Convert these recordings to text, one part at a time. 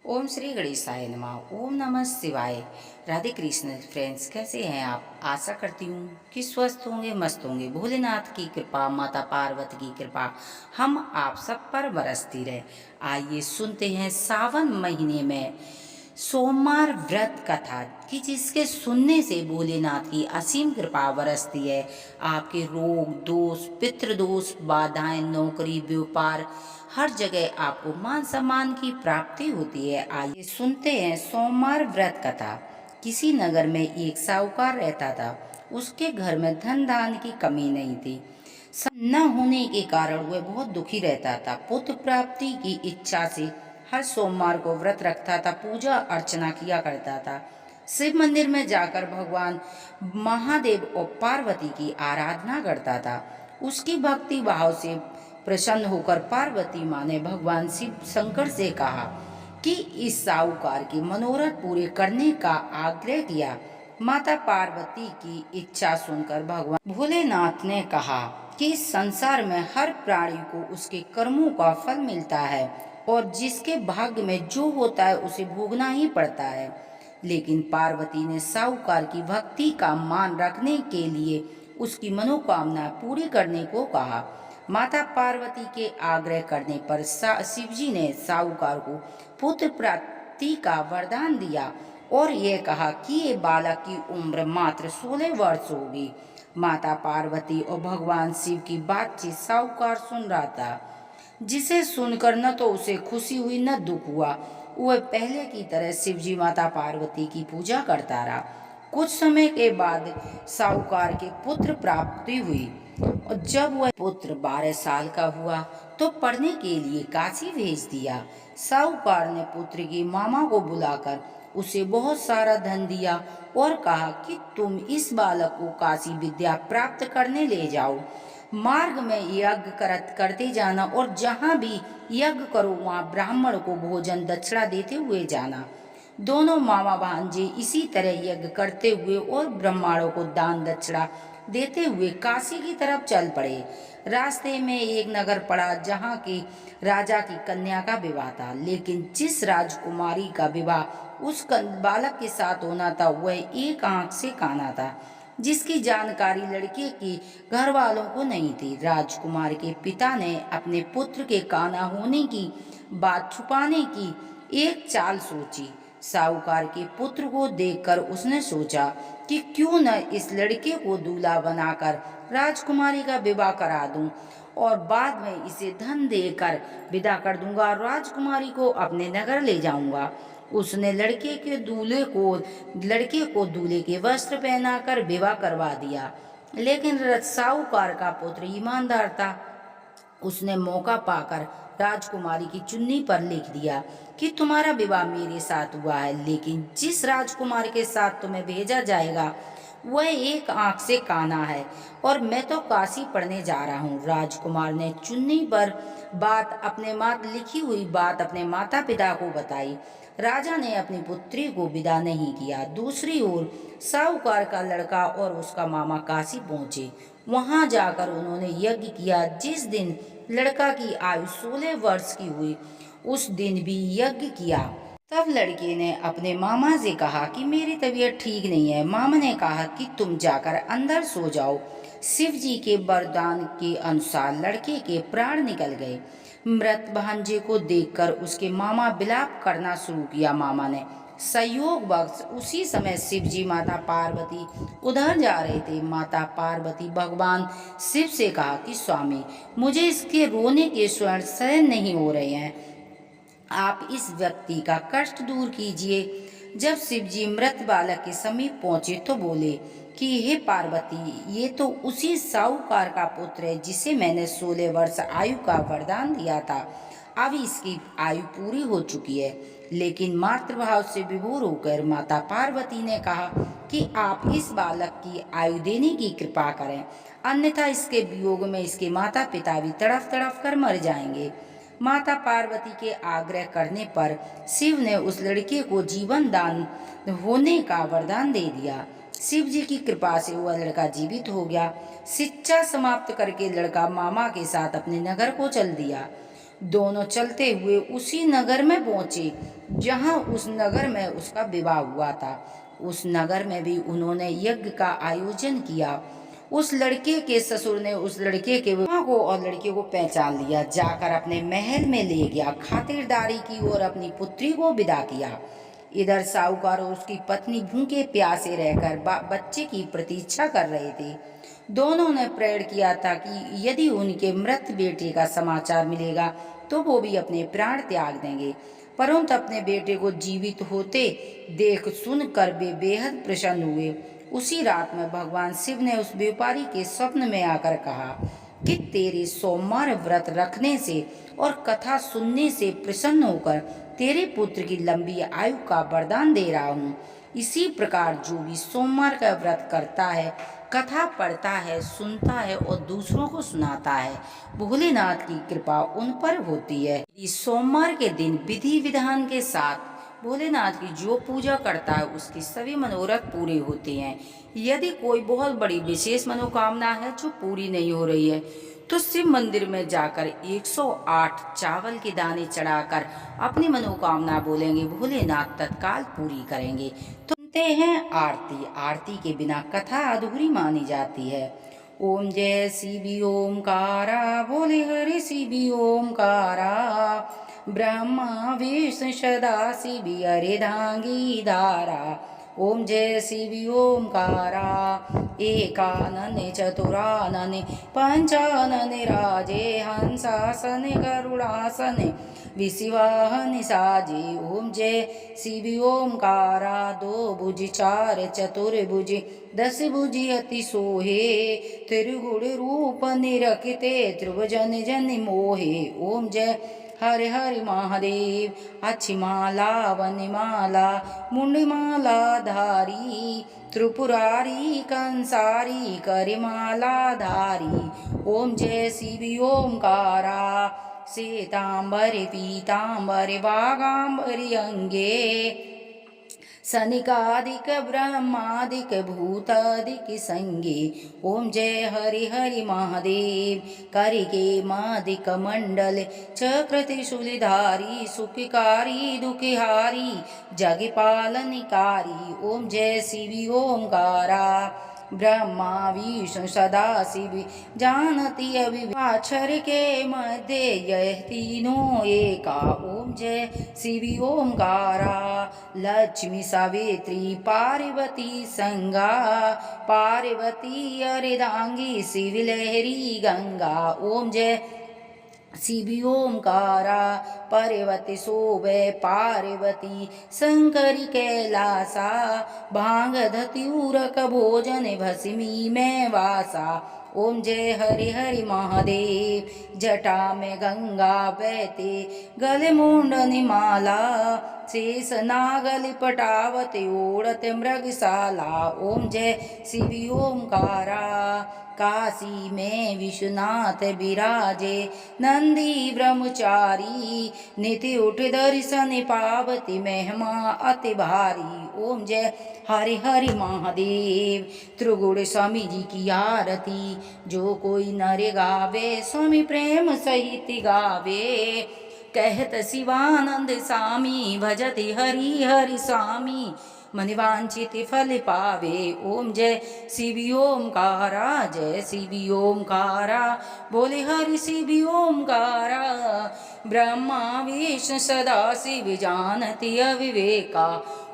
ओम श्री गणेशाय नमः। ओम नमः शिवाय। राधे कृष्ण फ्रेंड्स, कैसे हैं आप? आशा करती हूँ कि स्वस्थ होंगे, मस्त होंगे। भोलेनाथ की कृपा, माता पार्वती की कृपा हम आप सब पर बरसती रहे। आइए सुनते हैं सावन महीने में सोमवार व्रत कथा कि जिसके सुनने से भोलेनाथ की असीम कृपा बरसती है। आपके रोग दोष, पितृ दोष, बाधाएं, नौकरी, व्यापार, हर जगह आपको मान सम्मान की प्राप्ति होती है। आइए सुनते हैं सोमवार व्रत कथा। किसी नगर में एक साहूकार रहता था। उसके घर में धन दान की कमी नहीं थी। न होने के कारण वह बहुत दुखी रहता था। पुत्र प्राप्ति की इच्छा से हर सोमवार को व्रत रखता था, पूजा अर्चना किया करता था। शिव मंदिर में जाकर भगवान महादेव और पार्वती की आराधना करता था। उसकी भक्ति भाव से प्रसन्न होकर पार्वती माँ ने भगवान शिव शंकर से कहा कि इस साहूकार के मनोरथ पूरे करने का आग्रह किया। माता पार्वती की इच्छा सुनकर भगवान भोलेनाथ ने कहा कि इस संसार में हर प्राणी को उसके कर्मों का फल मिलता है और जिसके भाग्य में जो होता है उसे भोगना ही पड़ता है। लेकिन पार्वती ने साहूकार की भक्ति का मान रखने के लिए उसकी मनोकामना पूरी करने को कहा। माता पार्वती के आग्रह करने पर शिवजी ने साहूकार को पुत्र प्राप्ति का वरदान दिया और यह कहा कि ये बालक की उम्र मात्र 16 वर्ष होगी। माता पार्वती और भगवान शिव की बातचीत साहूकार सुन रहा था, जिसे सुनकर न तो उसे खुशी हुई न दुख हुआ। वह पहले की तरह शिवजी माता पार्वती की पूजा करता रहा। कुछ समय के बाद साहूकार के पुत्र प्राप्ति हुई और जब वह पुत्र 12 साल का हुआ तो पढ़ने के लिए काशी भेज दिया। साहूकार ने पुत्र की मामा को बुलाकर उसे बहुत सारा धन दिया और कहा कि तुम इस बालक को काशी विद्या प्राप्त करने ले जाओ। मार्ग में यज्ञ करते जाना और जहाँ भी यज्ञ करो वहाँ ब्राह्मण को भोजन दक्षिणा देते हुए जाना। दोनों मामा भांजे इसी तरह यज्ञ करते हुए और ब्राह्मणों को दान दक्षिणा देते हुए काशी की तरफ चल पड़े। रास्ते में एक नगर पड़ा जहाँ की राजा की कन्या का विवाह था, लेकिन जिस राजकुमारी का विवाह उस बालक के साथ होना था वह एक आंख से काना था, जिसकी जानकारी लड़के के घर वालों को नहीं थी। राजकुमार के पिता ने अपने पुत्र के काना होने की बात छुपाने की एक चाल सोची। साहूकार के पुत्र को देखकर उसने सोचा कि क्यों न इस लड़के को दूल्हा बनाकर राजकुमारी का विवाह करा दूं और बाद में इसे धन देकर विदा कर दूंगा और राजकुमारी को अपने नगर ले जाऊंगा। उसने लड़के को दूल्हे के वस्त्र पहनाकर विवाह करवा दिया। लेकिन साहूकार का पुत्र ईमानदार था। उसने मौका पाकर राजकुमारी की चुन्नी पर लिख दिया कि तुम्हारा विवाह मेरे साथ हुआ है, लेकिन जिस राजकुमार के साथ तुम्हें भेजा जाएगा वह एक आंख से काना है और मैं तो काशी पढ़ने जा रहा हूँ। राजकुमार ने चुन्नी पर लिखी हुई बात अपने माता पिता को बताई। राजा ने अपनी पुत्री को विदा नहीं किया। दूसरी ओर साहूकार का लड़का और उसका मामा काशी पहुंचे। वहां जाकर उन्होंने यज्ञ किया। जिस दिन लड़का की आयु 16 वर्ष की हुई उस दिन भी यज्ञ किया। तब लड़के ने अपने मामा से कहा कि मेरी तबीयत ठीक नहीं है। मामा ने कहा कि तुम जाकर अंदर सो जाओ। शिव जी के वरदान के अनुसार लड़के के प्राण निकल गए। मृत भांजे को देखकर उसके मामा विलाप करना शुरू किया। मामा ने संयोगवश उसी समय शिव जी माता पार्वती उधर जा रहे थे। माता पार्वती भगवान शिव से कहा कि स्वामी, मुझे इसके रोने के स्वर सहन नहीं हो रहे हैं, आप इस व्यक्ति का कष्ट दूर कीजिए। जब शिव जी मृत बालक के समीप पहुंचे तो बोले कि हे पार्वती, ये तो उसी साहूकार का पुत्र है जिसे मैंने 16 वर्ष आयु का वरदान दिया था। अब इसकी आयु पूरी हो चुकी है। लेकिन मातृभाव से विभोर होकर माता पार्वती ने कहा कि आप इस बालक की आयु देने की कृपा करें, अन्यथा इसके वियोग में इसके माता पिता भी तड़फ तड़फ कर मर जाएंगे। माता पार्वती के आग्रह करने पर शिव ने उस लड़के को जीवन दान होने का वरदान दे दिया। शिव जी की कृपा से वह लड़का जीवित हो गया। शिक्षा समाप्त करके लड़का मामा के साथ अपने नगर को चल दिया। दोनों चलते हुए उसी नगर में पहुंचे जहां उस नगर में उसका विवाह हुआ था। उस नगर में भी उन्होंने यज्ञ का आयोजन किया। उस लड़के के ससुर ने उस लड़के के विवाह को और लड़के को पहचान लिया, जाकर अपने महल में ले गया, खातिरदारी की और अपनी पुत्री को विदा किया। इधर साहूकार और उसकी पत्नी भूखे प्यासे रहकर बच्चे की प्रतीक्षा कर रहे थे। दोनों ने प्रण किया था कि यदि उनके मृत बेटे का समाचार मिलेगा तो वो भी अपने प्राण त्याग देंगे। परंतु अपने बेटे को जीवित होते देख सुन कर वे बेहद प्रसन्न हुए। उसी रात में भगवान शिव ने उस व्यापारी के स्वप्न में आकर कहा कि तेरे सोमवार व्रत रखने से और कथा सुनने से प्रसन्न होकर तेरे पुत्र की लंबी आयु का वरदान दे रहा हूँ। इसी प्रकार जो भी सोमवार का व्रत करता है, कथा पढ़ता है, सुनता है और दूसरों को सुनाता है, भोलेनाथ की कृपा उन पर होती है। इस सोमवार के दिन विधि विधान के साथ भोलेनाथ की जो पूजा करता है उसकी सभी मनोरथ पूरे होते हैं। यदि कोई बहुत बड़ी विशेष मनोकामना है जो पूरी नहीं हो रही है तो शिव मंदिर में जाकर 108 चावल के दाने चढ़ाकर अपनी मनोकामना बोलेंगे, भोलेनाथ तत्काल पूरी करेंगे। तो सुनते हैं आरती। आरती के बिना कथा अधूरी मानी जाती है। ओम जय शिवी ओमकारा, बोले हरि शिवी ओमकारा, ब्रह्मा विष्णु सदा शिवी अर्धांगी धारा। ओम जय शिवी ओमकारा, एकानन चतुरानन पंचानन राजे, हंसासन गरुड़ासन विशिवाहन साजे। ओम जय शिवी ओमकारा, दो भुज चार चतुर्भुज, दस भुज अति सोहे, त्रिगुण रूप निरखिते त्रिभुजन जन मोहे। ओम जय हरे हरि महादेव, अच्छी माला वनमाला मुंडमाला धारी, त्रिपुरारी कंसारी करिमाला धारी। ओम जय शिवी ओमकारा, श्वेतांबर पीतांबर वागांबर अंगे, सनिकादिक ब्रह्मादिक भूतादिक संगे। ओम जय हरि हरि महादेव, करिके मादिक मंडल, चक्र त्रिशूलधारी, सुखकारी दुखहारी, जग पालनकारी। ओम जय शिवी ओमकारा, ब्रह्मा विष्णु सदा शिव जानती अभिवाक्षर के मध्य यह तीनों एका। ओम जय शिवी ओमकारा, लक्ष्मी सावित्री पार्वती संगा, पार्वती अर्धांगी शिव लहरी गंगा। ओम जय शिवी ओमकारा, पार्वती शोभे पार्वती शंकरी कैलासा, भांग धतूरक भोजन भस्मी में वासा। ओम जय हरि हरि महादेव, जटा में गंगा बहते, गले मुंडन माला, शेष नागल पटावत ओढ़त मृगशाला। ओम जय शिवी ओमकारा, काशी में विश्वनाथ विराजे, नंदी ब्रह्मचारी, नित्य उठ दर्शन पावती महिमा अति भारी। ओम जय हरि हरि महादेव, त्रिगुण स्वामी जी की आरती, जो कोई नर गावे स्वामी प्रेम सहित गावे, कहत शिवानंद स्वामी भजत हरि हरि स्वामी, मन वांछित फल पावे। ओम जय शिवी ओमकारा, जय शिवी ओमकारा, बोले हरि शिवी ओमकारा, ब्रह्मा विष्णु सदा शिव जानती अविवेका।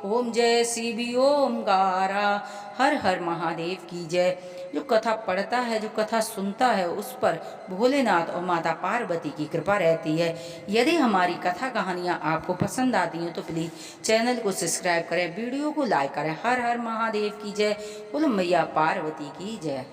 ओम जय शिवी ओमकारा, हर हर महादेव की जय। जो कथा पढ़ता है, जो कथा सुनता है, उस पर भोलेनाथ और माता पार्वती की कृपा रहती है। यदि हमारी कथा कहानियाँ आपको पसंद आती हैं तो प्लीज़ चैनल को सब्सक्राइब करें, वीडियो को लाइक करें। हर हर महादेव की जय, बोलो मैया पार्वती की जय।